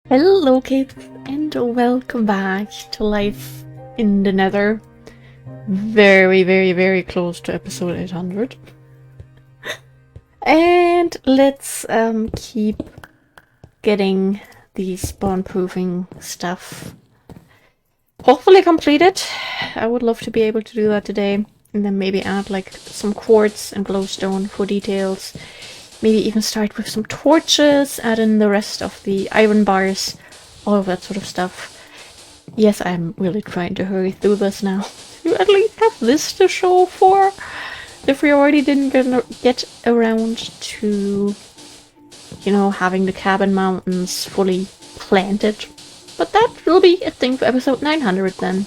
Hello kids, and welcome back to life in the Nether. Very close to episode 800. And let's keep getting the spawn-proofing stuff hopefully completed. I would love to be able to do that today, and then maybe add like some quartz and glowstone for details. Maybe even start with some torches, add in the rest of the iron bars, all of that sort of stuff. Yes, I'm really trying to hurry through this now. You at least have this to show for. If we already didn't get around to, you know, having the cabin mountains fully planted. But that will be a thing for episode 900 then.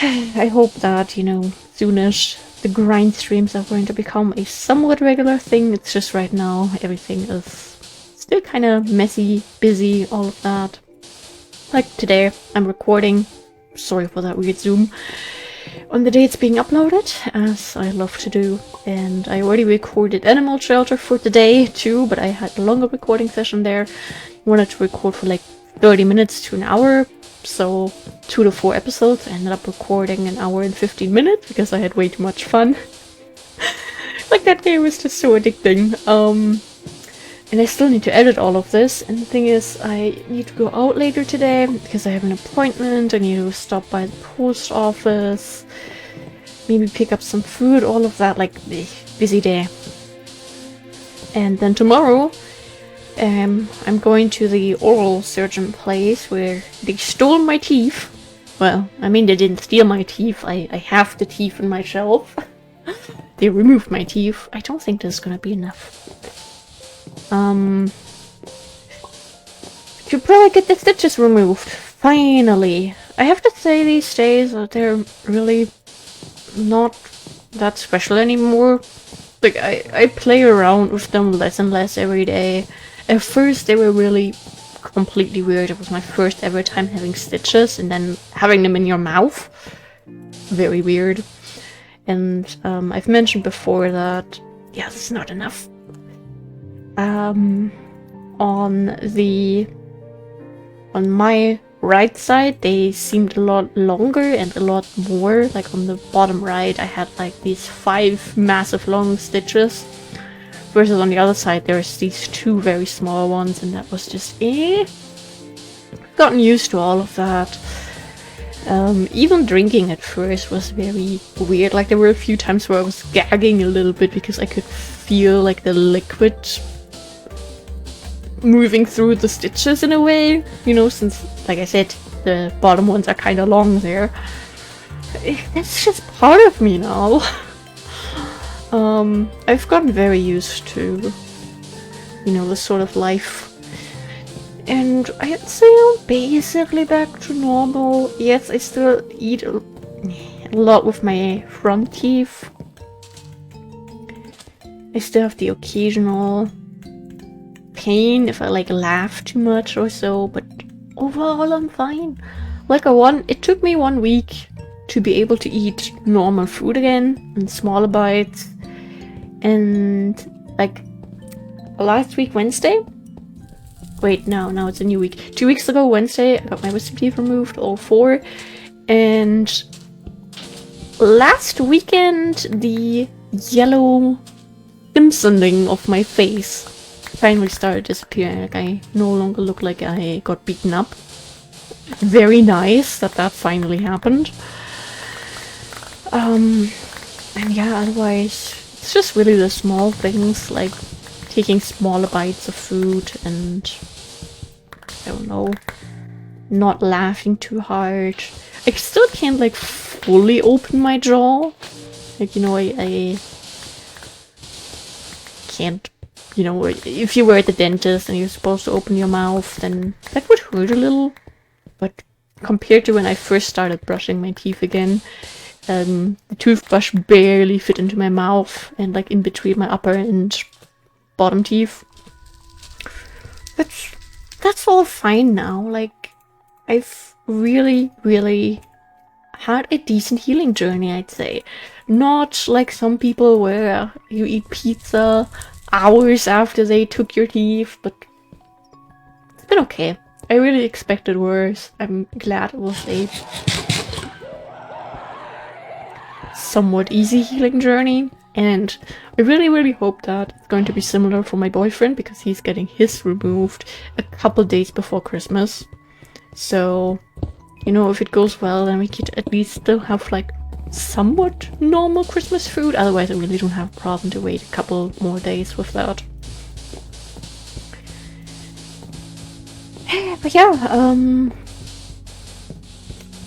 I hope that, you know, soonish the grind streams are going to become a somewhat regular thing. It's just right now everything is still kind of messy, busy, all of that. Like today, I'm recording, sorry for that weird zoom, on the day it's being uploaded, as I love to do. And I already recorded Animal Shelter for today too, but I had a longer recording session there. I wanted to record for like 30 minutes to an hour, so 2 to 4 episodes. I ended up recording an hour and 15 minutes because I had way too much fun. Like, that game was just so addicting. And I still need to edit all of this, and the thing is, I need to go out later today because I have an appointment. I need to stop by the post office, maybe pick up some food, all of that, like, busy day. And then tomorrow, I'm going to the oral surgeon place where they stole my teeth. Well, I mean, they didn't steal my teeth. I have the teeth in my shelf. They removed my teeth. I don't think there's gonna be enough. Should probably get the stitches removed. Finally. I have to say these days that they're really not that special anymore. Like, I play around with them less and less every day. At first they were really completely weird. It was my first ever time having stitches and then having them in your mouth. Very weird. And I've mentioned before that, yeah, this is not enough. On my right side, they seemed a lot longer and a lot more. Like on the bottom right, I had like these 5 massive long stitches. Versus on the other side, there's these 2 very small ones, and that was just gotten used to all of that. Even drinking at first was very weird. Like, there were a few times where I was gagging a little bit because I could feel like the liquid moving through the stitches in a way, you know, since, like I said, the bottom ones are kind of long there. That's just part of me now. I've gotten very used to, you know, this sort of life. And I'd say I'm basically back to normal. Yes, I still eat a lot with my front teeth. I still have the occasional pain if I like laugh too much or so, but overall I'm fine. Like, it took me 1 week to be able to eat normal food again in smaller bites. And like last week Wednesday, wait, no, it's a new week. 2 weeks ago Wednesday, I got my wisdom teeth removed, all 4. And last weekend, the yellow dimsending of my face finally started disappearing. Like, I no longer look like I got beaten up. Very nice that finally happened. And yeah, otherwise, it's just really the small things, like taking smaller bites of food and, I don't know, not laughing too hard. I still can't, like, fully open my jaw. Like, you know, I can't, you know, if you were at the dentist and you're supposed to open your mouth, then that would hurt a little. But compared to when I first started brushing my teeth again, the toothbrush barely fit into my mouth and like in between my upper and bottom teeth. That's all fine now. Like, I've really had a decent healing journey, I'd say. Not like some people where you eat pizza hours after they took your teeth, but been okay. I really expected worse. I'm glad it was a somewhat easy healing journey, and I really hope that it's going to be similar for my boyfriend, because he's getting his removed a couple days before Christmas. So, you know, if it goes well, then we could at least still have like somewhat normal Christmas food. Otherwise, I really don't have a problem to wait a couple more days with that. But yeah,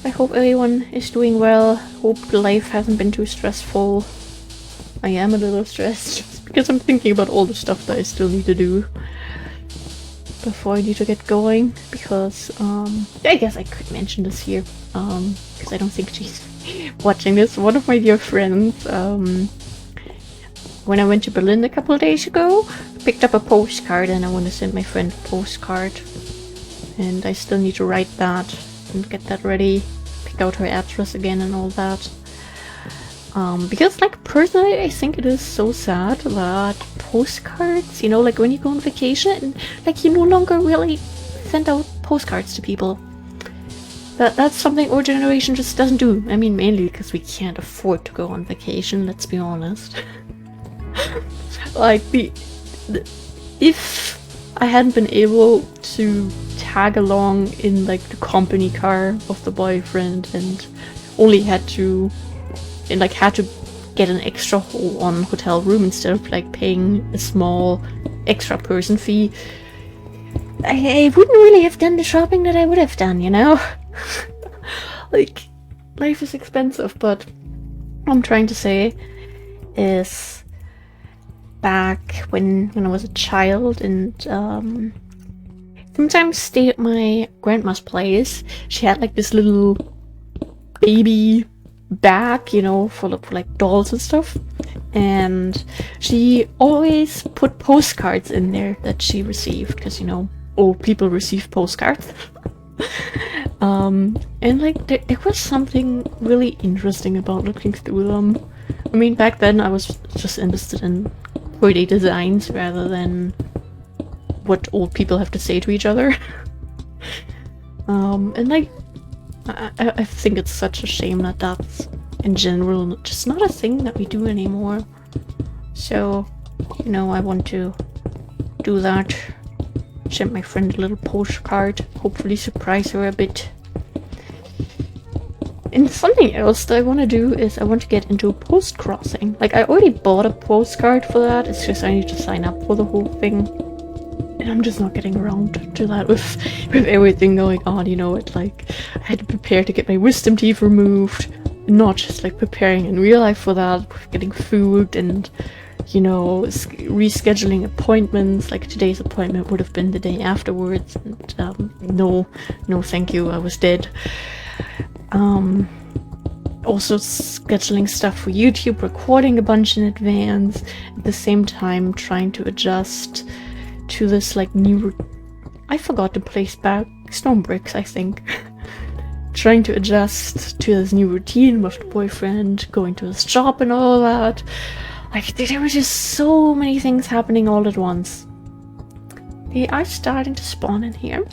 I hope everyone is doing well. Hope life hasn't been too stressful. I am a little stressed just because I'm thinking about all the stuff that I still need to do before I need to get going. Because I guess I could mention this here, because I don't think she's watching this. One of my dear friends, when I went to Berlin a couple of days ago, picked up a postcard, and I want to send my friend a postcard. And I still need to write that and get that ready, pick out her address again and all that. Because, like, personally, I think it is so sad that postcards, you know, like when you go on vacation, like, you no longer really send out postcards to people. That's something our generation just doesn't do. I mean, mainly because we can't afford to go on vacation, let's be honest. Like, if I hadn't been able to tag along in like the company car of the boyfriend and only had to get an extra on hotel room instead of like paying a small extra person fee, I wouldn't really have done the shopping that I would have done, you know? Like, life is expensive, but what I'm trying to say is back when I was a child and sometimes stay at my grandma's place, she had like this little baby bag, you know, full of like dolls and stuff, and she always put postcards in there that she received, because, you know, old people receive postcards. And like there was something really interesting about looking through them. I mean, back then I was just interested in pretty designs rather than what old people have to say to each other. And like, I think it's such a shame that that's, in general, just not a thing that we do anymore. So, you know, I want to do that. Send my friend a little postcard, hopefully surprise her a bit. And something else that I want to do is I want to get into post-crossing. Like, I already bought a postcard for that, it's just I need to sign up for the whole thing. And I'm just not getting around to that with everything going on, you know. It's like, I had to prepare to get my wisdom teeth removed, not just like preparing in real life for that, with getting food and, you know, rescheduling appointments. Like, today's appointment would have been the day afterwards, and no thank you, I was dead. Also scheduling stuff for YouTube, recording a bunch in advance, at the same time trying to adjust to this like new I forgot to place back stone bricks, I think. Trying to adjust to this new routine with the boyfriend, going to his job and all that. Like, there were just so many things happening all at once. They are starting to spawn in here.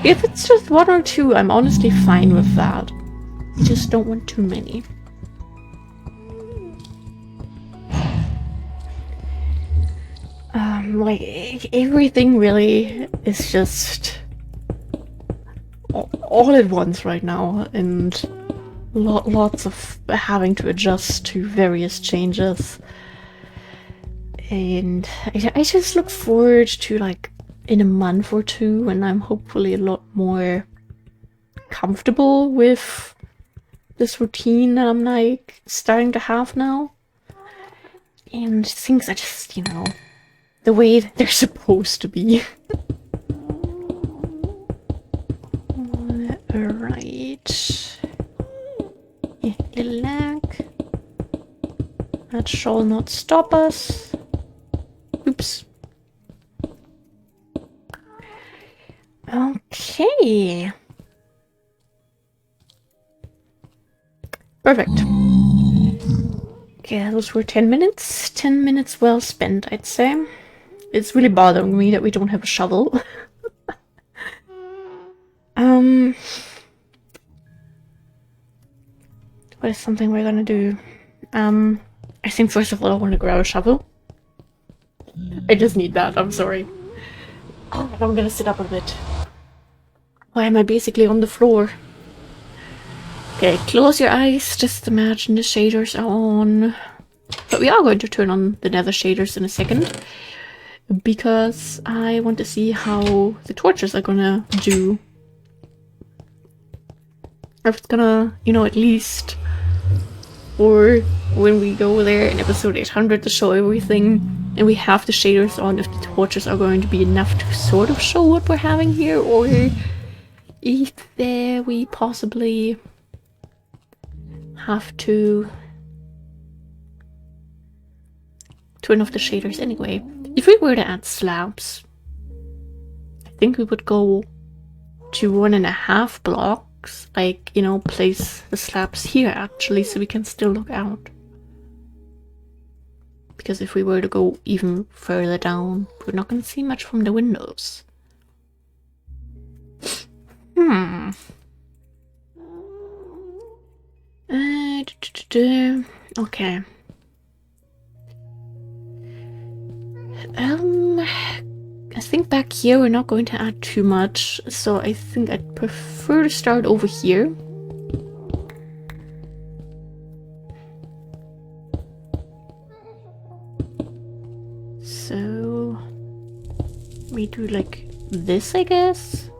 If it's just one or two, I'm honestly fine with that. I just don't want too many. Like, everything really is just all at once right now, and lots of having to adjust to various changes. And I just look forward to, like, in a month or two, when I'm hopefully a lot more comfortable with this routine that I'm, like, starting to have now. And things are just, you know, the way that they're supposed to be. Alright. Yeah, little lag. That shall not stop us. Oops. Okay. Perfect. Okay, those were 10 minutes. 10 minutes well spent, I'd say. It's really bothering me that we don't have a shovel. What is something we're gonna do? I think first of all I want to grab a shovel. I just need that, I'm sorry. Oh, I'm gonna sit up a bit. Why am I basically on the floor? Okay, close your eyes, just imagine the shaders are on. But we are going to turn on the Nether shaders in a second. Because I want to see how the torches are gonna do. If it's gonna, you know, at least... Or when we go there in episode 800 to show everything and we have the shaders on, if the torches are going to be enough to sort of show what we're having here, or if we possibly have to turn off the shaders anyway. If we were to add slabs, I think we would go to 1.5 blocks, like, you know, place the slabs here actually so we can still look out. Because if we were to go even further down, we're not going to see much from the windows. Okay. I think back here we're not going to add too much, so I think I'd prefer to start over here. So we do like this, I guess.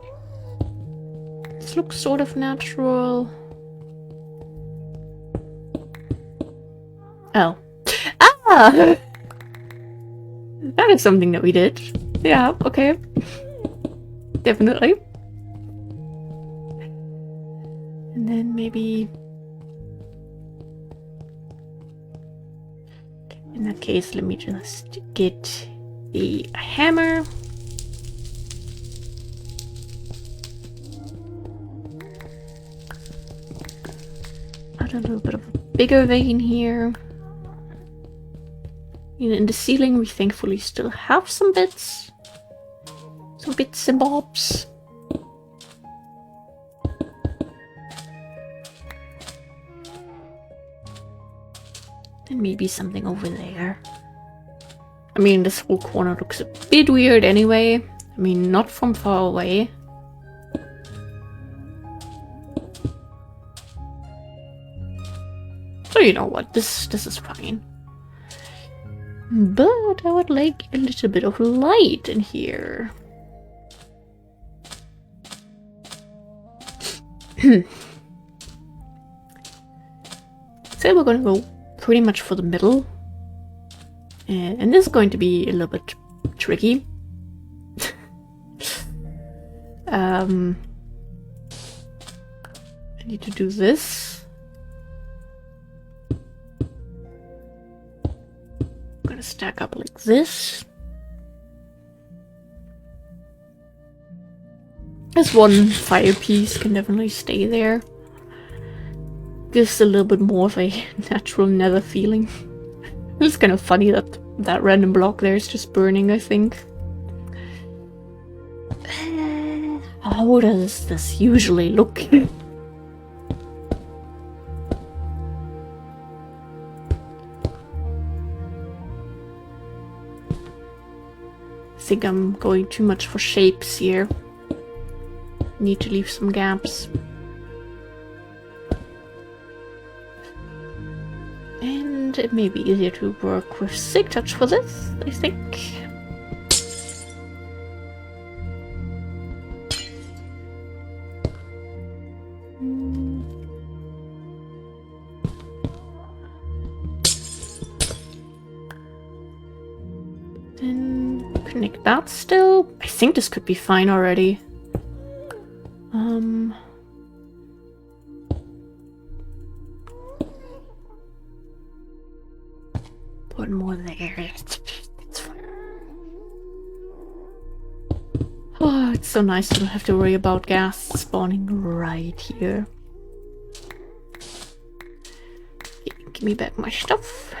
This looks sort of natural. Oh. Ah! That is something that we did. Yeah, okay. Definitely. And then maybe... In that case, let me just get a hammer. Add a little bit of a bigger vein here. In the ceiling, we thankfully still have some bits. Some bits and bobs. And maybe something over there. I mean, this whole corner looks a bit weird anyway. I mean, not from far away. So you know what, this is fine. But I would like a little bit of light in here. So we're gonna go pretty much for the middle. And this is going to be a little bit tricky. I need to do this. Stack up like this. This one fire piece can definitely stay there. Gives a little bit more of a natural nether feeling. It's kind of funny that that random block there is just burning, I think. How does this usually look? I think I'm going too much for shapes here. Need to leave some gaps. And it may be easier to work with Sig Touch for this, I think. Connect that still. I think this could be fine already. Put more there. It's fine. Oh, it's so nice to not have to worry about gas spawning right here. Okay, give me back my stuff.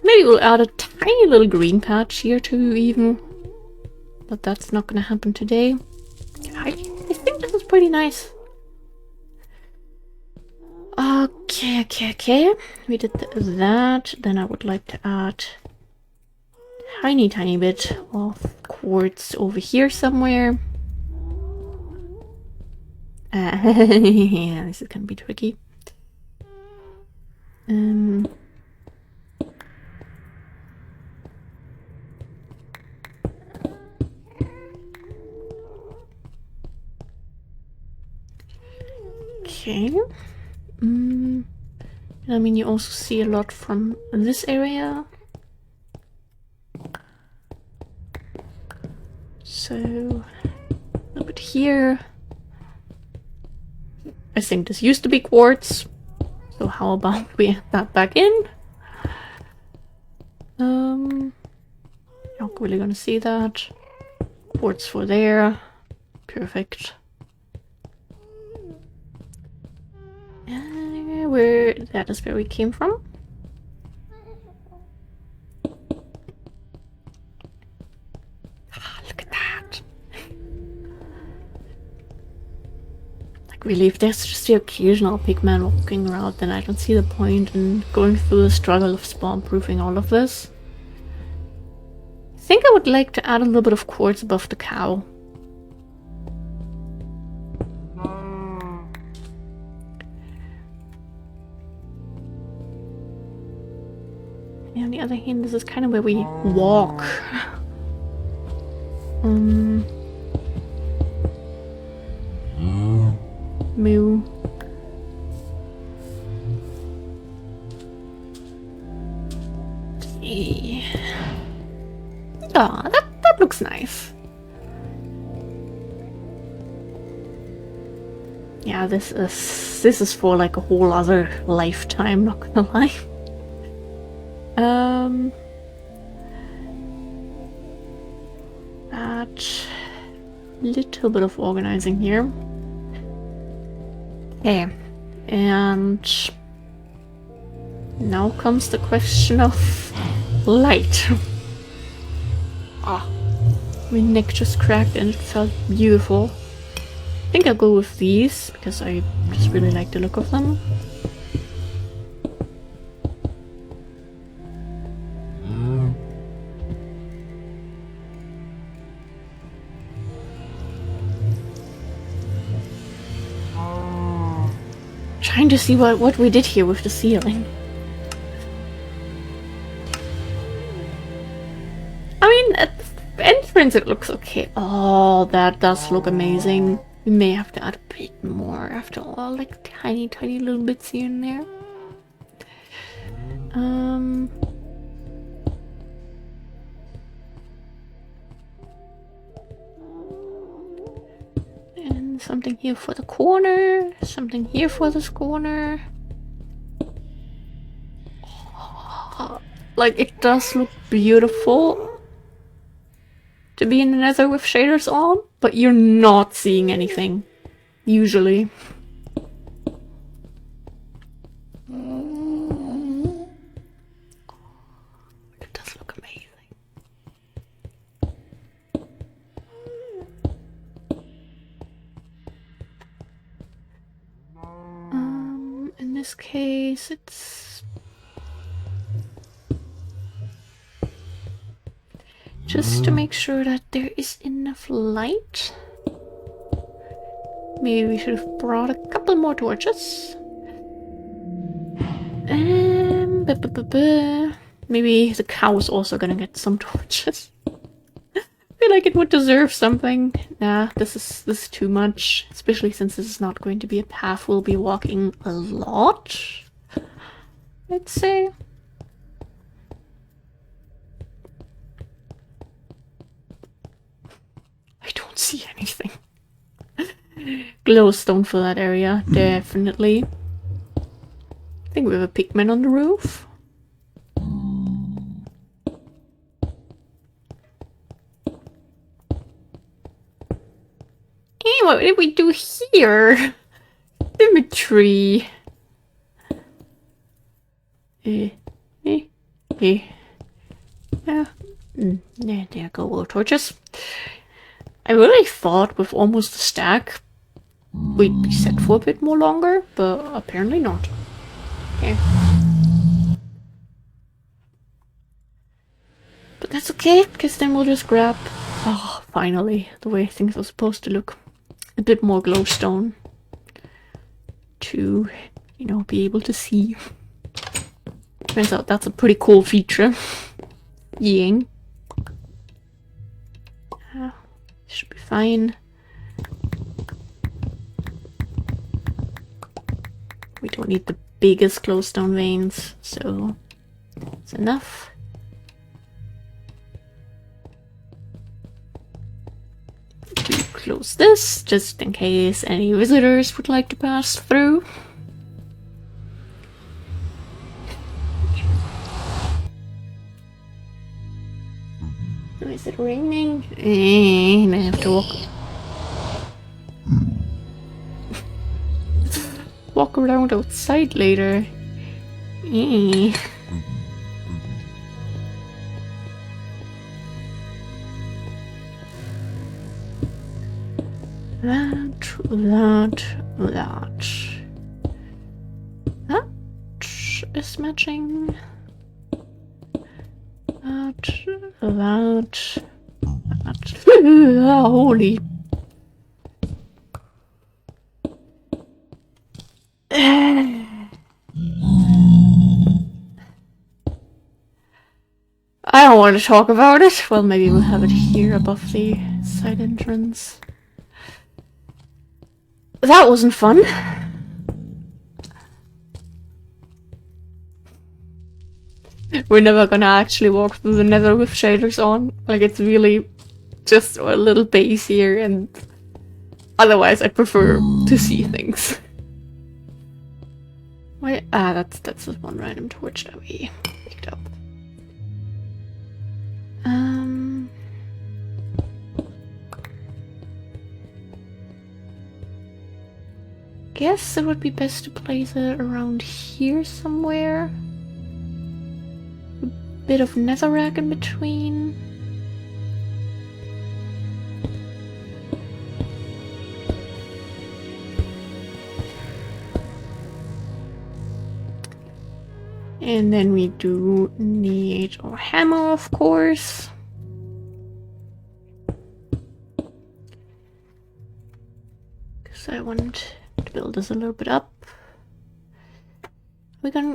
Maybe we'll add a tiny little green patch here too, even. but that's not gonna happen today. I think this is pretty nice. Okay. We did that. Then I would like to add tiny bit of quartz over here somewhere. Yeah, this is gonna be tricky. Okay. I mean, you also see a lot from this area. So, a little bit here. I think this used to be quartz. So how about we add that back in? Not really gonna see that. Quartz for there. Perfect. That is where we came from. Look at that. Like really, if there's just the occasional pigman walking around, then I don't see the point in going through the struggle of spawn proofing all of this. I think I would like to add a little bit of quartz above the cow. On the other hand, this is kind of where we walk. Moo. Okay. Ah, that looks nice. Yeah, this is for like a whole other lifetime, not gonna lie. That little bit of organizing here. Okay, and now comes the question of light. Ah, my neck just cracked and it felt beautiful. I think I'll go with these because I just really like the look of them. Trying to see what we did here with the ceiling. I mean, at the entrance it looks okay. Oh, that does look amazing. We may have to add a bit more after all, like tiny little bits here and there. And something here for the corner, something here for this corner. Like, it does look beautiful to be in the Nether with shaders on, but you're not seeing anything, usually. It does look amazing. In this case, it's just to make sure that there is enough light. Maybe we should have brought a couple more torches. Maybe the cow is also gonna get some torches. I feel like it would deserve something. Nah, this is too much. Especially since this is not going to be a path we'll be walking a lot, I'd say. I don't see anything. Glowstone for that area, definitely. I think we have a pigman on the roof. Hey, what did we do here? Symmetry. Yeah. There go, little torches. I really thought with almost a stack we'd be set for a bit more longer, but apparently not. Okay. But that's okay, because then we'll just grab, oh, finally, the way things are supposed to look. A bit more glowstone. To, you know, be able to see. Turns out that's a pretty cool feature. Ying. Should be fine. We don't need the biggest glowstone veins, so it's enough. To close this, just in case any visitors would like to pass through. Is it raining? And I have to walk around outside later. That is matching. That. Holy. I don't want to talk about it. Well, maybe we'll have it here above the side entrance. That wasn't fun. We're never gonna actually walk through the Nether with shaders on. Like, it's really just a little base here, and otherwise I prefer to see things. Why? Ah, that's the one random torch that we picked up. Guess it would be best to place it around here somewhere. A bit of netherrack in between. And then we do need our hammer, of course. Because I want to build this a little bit up.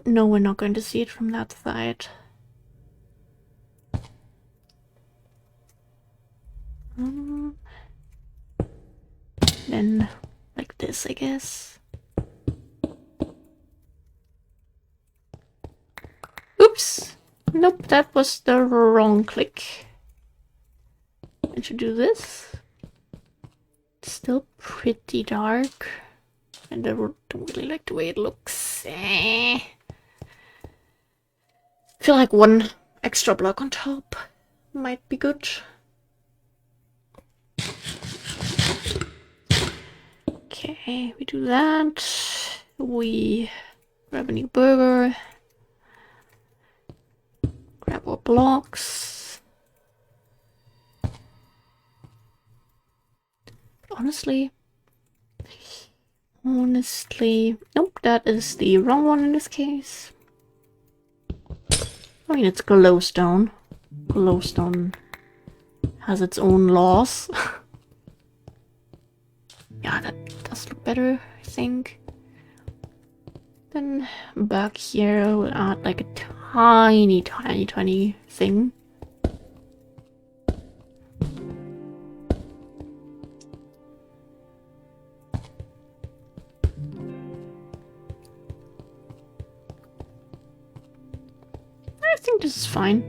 No, we're not going to see it from that side. Then like this, I guess. Oops! Nope, that was the wrong click. I should do this. It's still pretty dark. And I don't really like the way it looks. I feel like one extra block on top might be good. Okay, we do that. We grab a new burger. Grab our blocks. Honestly, nope, that is the wrong one in this case. I mean, it's glowstone. Glowstone has its own laws. Yeah, that does look better, I think. Then back here we'll add like a tiny thing. I think this is fine.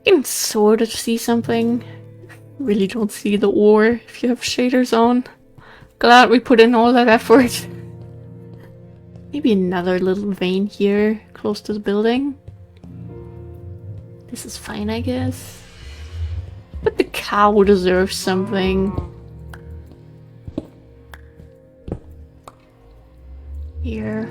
You can sort of see something. Really don't see the ore if you have shaders on. Glad we put in all that effort. Maybe another little vein here, close to the building. This is fine, I guess. But the cow deserves something. Here.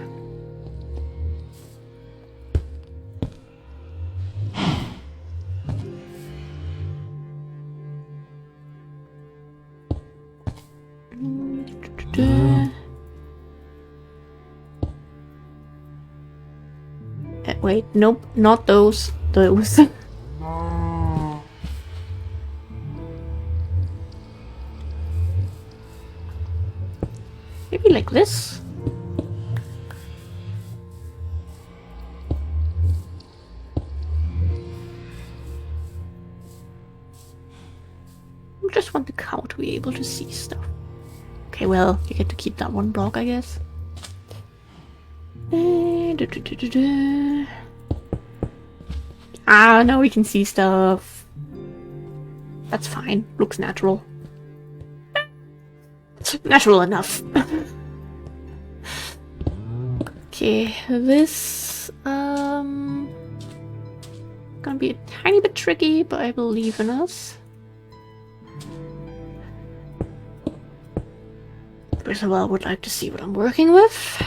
Wait, nope, not those. Those. Maybe like this? I just want the cow to be able to see stuff. Okay, well, you get to keep that one block, I guess. Ah, now we can see stuff. That's fine. Looks natural. Natural enough. Okay, this gonna be a tiny bit tricky, but I believe in us. First of all, I would like to see what I'm working with.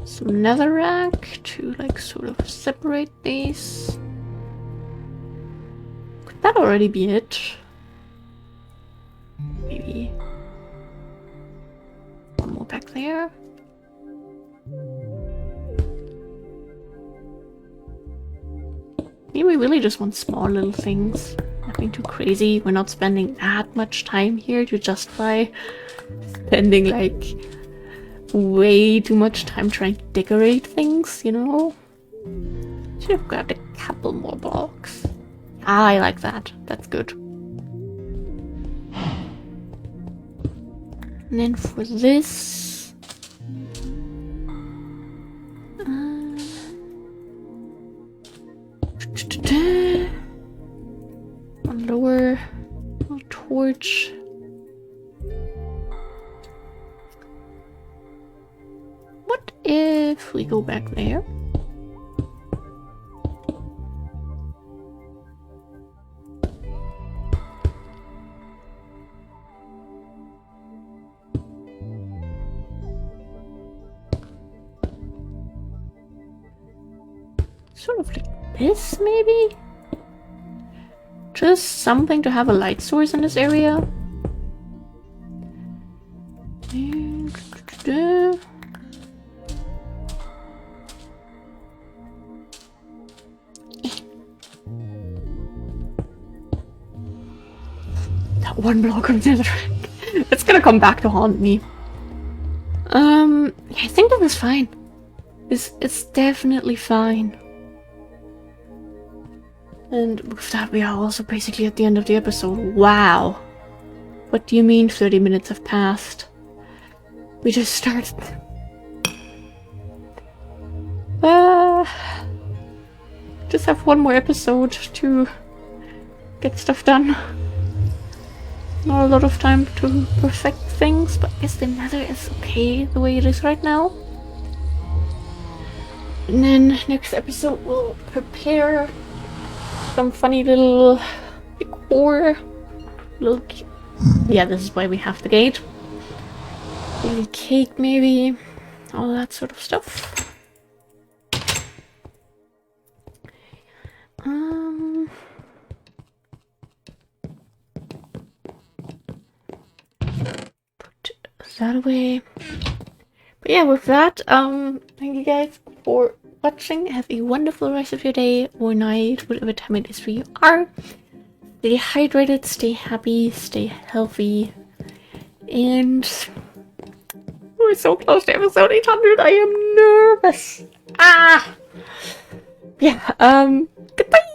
Some netherrack to like sort of separate these. Could that already be it? Maybe one more back there. Maybe we really just want small little things. Nothing too crazy. We're not spending that much time here to justify spending like way too much time trying to decorate things, you know? Should have grabbed a couple more blocks. Ah, I like that. That's good. And then for this... one lower little torch. What if we go back there? Sort of like this, maybe? Just something to have a light source in this area. That one block of netherrack. It's gonna come back to haunt me. I think that is fine. It's definitely fine. And with that, we are also basically at the end of the episode. Wow. What do you mean 30 minutes have passed? We just started. Just have one more episode to get stuff done. Not a lot of time to perfect things, but I guess the nether is okay the way it is right now. And then next episode we'll prepare some funny little decor. Yeah, this is why we have the gate. Little cake maybe. All that sort of stuff. Put that away. But yeah, with that, thank you guys for watching. Have a wonderful rest of your day or night, whatever time it is for you are. Stay hydrated, stay happy, stay healthy, and we're so close to episode 800. I am nervous. Yeah, goodbye.